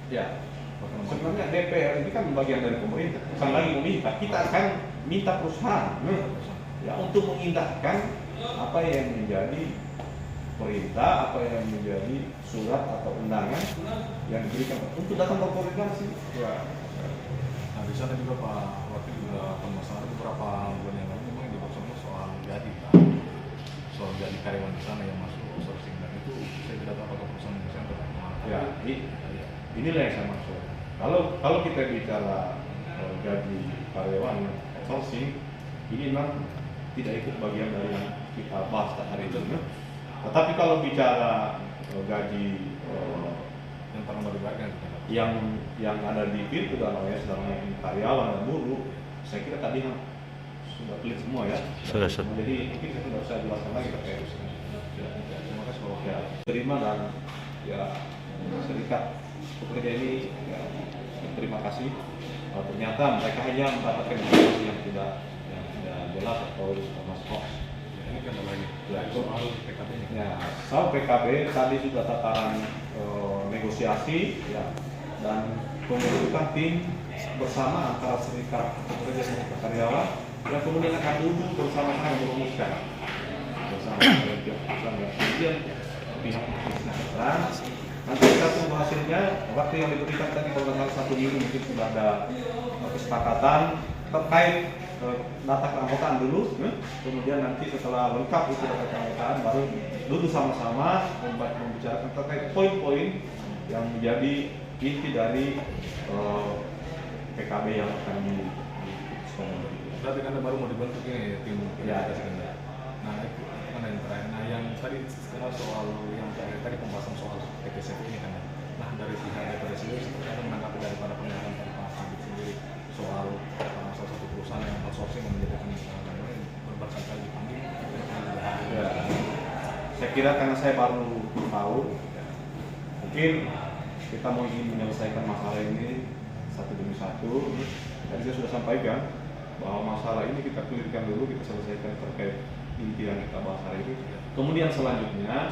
Ya, sebenarnya DPR ini kan bagian dari pemerintah, bukan lagi meminta. Kita akan minta perusahaan ya untuk mengindahkan apa yang menjadi perintah, apa yang menjadi surat atau undangan yang diberikan untuk datang berkoordinasi. Ya. Nah di sana juga Pak Wakil juga permasalahan beberapa bulan yang lalu memang dibahas soal gaji Pak, soal gaji karyawan di sana yang masuk outsourcing, dan itu saya tidak tahu apakah perusahaan di sana Ya, inilah yang saya maksud. Kalau kita bicara gaji karyawan outsourcing, ini memang tidak ikut bagian dari yang kita bahas hari itu. Tetapi kalau bicara gaji yang pernah diberikan yang ada di PIR itu namanya sedangkan karyawan dan buruh, saya kira tadi sudah clear semua ya. Sudah. Jadi mungkin saya tidak usah jelaskan lagi terkait itu. Terima kasih kalau ya terima, dan ya serikat pekerja ini ya, terima kasih. Ternyata mereka hanya mendapatkan informasi yang tidak jelas atau masuk hoax. ini kan ada lagi soal PKB nya. Ya, soal PKB tadi sudah tataran negosiasi ya, dan pembentukan tim bersama antara serikat pekerja dan serikat karyawan yang kemudian akan duduk bersama-sama merumuskan bersama perusahaan dan kemudian pihak Trans. Nanti kita tunggu hasilnya. Waktu yang diberikan tadi kalau tanggal 1 Juli mungkin sudah ada kesepakatan terkait data keanggotaan dulu, kemudian nanti setelah lengkap itu data keanggotaan baru duduk sama-sama membicarakan terkait poin-poin yang menjadi inti dari PKB yang akan diputuskan. Berarti kan baru mau dibentuk ini tim Ya. Nah itu kan yang terakhir. Nah yang tadi sekarang soal yang tadi pembahasan soal PTSF ini kan. Nah dari pihak DPR sendiri seperti apa menanggapi daripada pernyataan dari Pak Sabit sendiri soal salah satu perusahaan yang outsourcing menjadikan berkali-kali dipanggil. Ya. Saya kira karena saya baru tahu, mungkin kita mau ingin menyelesaikan masalah ini satu demi satu. Tadi saya sudah sampaikan bahwa masalah ini kita clearkan dulu, kita selesaikan terkait inti yang kita bahas hari ini. Kemudian selanjutnya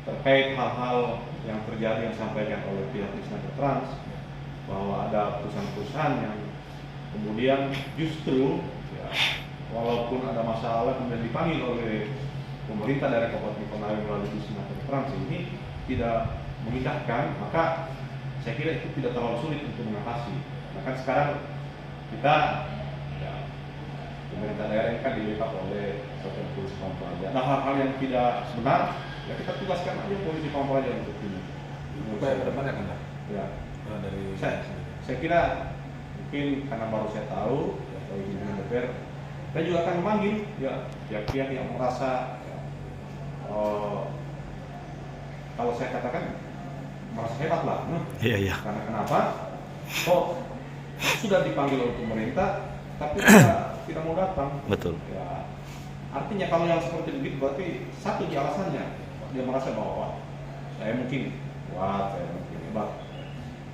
terkait hal-hal yang terjadi yang disampaikan oleh pihak Disnaker Trans, bahwa ada perusahaan-perusahaan yang kemudian justru ya, walaupun ada masalah kemudian dipanggil oleh pemerintah dari Kabupaten Konawe melalui Disnaker Trans ini tidak memindahkan, maka saya kira itu tidak terlalu sulit untuk mengatasi. Nah kan sekarang kita ya, pemerintah daerah ini kan dilengkapi oleh Satuan Polisi Pamung Praja. Nah hal-hal yang tidak benar ya kita tugaskan aja Polisi Pamung Praja untuk ini. Upaya ke depannya kan Ya. dari Saya kira mungkin karena baru saya tahu ya, dari pimpinan DPR, saya juga akan memanggil ya pihak-pihak yang merasa ya, kalau saya katakan merasa hebat lah. Iya. Karena kenapa? Kok sudah dipanggil oleh pemerintah, tapi tidak mau datang. Betul. Ya, artinya kalau yang seperti begitu berarti satu di alasannya dia merasa bahwa wah, saya mungkin kuat, saya mungkin hebat.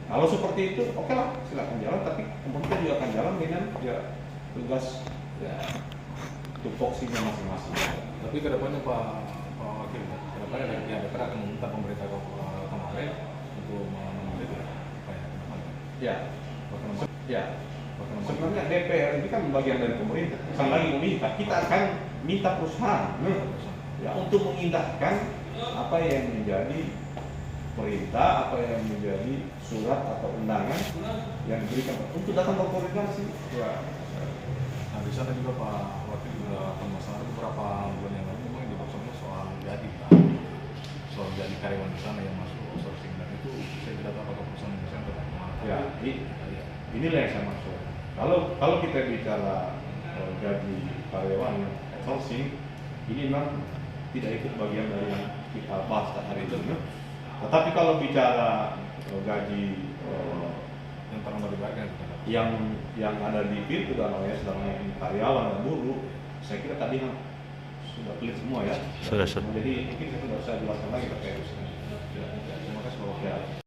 Kalau seperti itu, oke lah, silakan jalan. Tapi pemerintah juga akan jalan dengan ya tugas ya tupoksinya masing-masing. Tapi kedepannya Pak Wakil, kedepannya dari pihak DPR akan meminta pemerintah Konawe untuk mengambil upaya ke depannya. Ya, sebenarnya DPR ini kan bagian dari pemerintah, bukan lagi meminta. Kita akan minta perusahaan ya untuk mengindahkan apa yang menjadi perintah, apa yang menjadi surat atau undangan yang diberikan untuk datang berkoordinasi. Ya. Nah di sana juga Pak Wakil juga permasalahan beberapa bulan yang lalu memang dibahas soal gaji Pak, soal gaji karyawan di sana yang masuk outsourcing, dan itu saya tidak tahu apakah perusahaan di sana Ya, inilah yang saya maksud. Kalau kita bicara gaji karyawan outsourcing, ini memang tidak ikut bagian dari yang kita bahas hari itu. Tetapi kalau bicara gaji yang pernah diberikan yang ada di PIR itu namanya sedangkan karyawan dan buruh, saya kira tadi sudah clear semua ya. Sudah. Jadi mungkin saya tidak usah jelaskan lagi terkait itu. terima kasih Pak Wakil. Ya.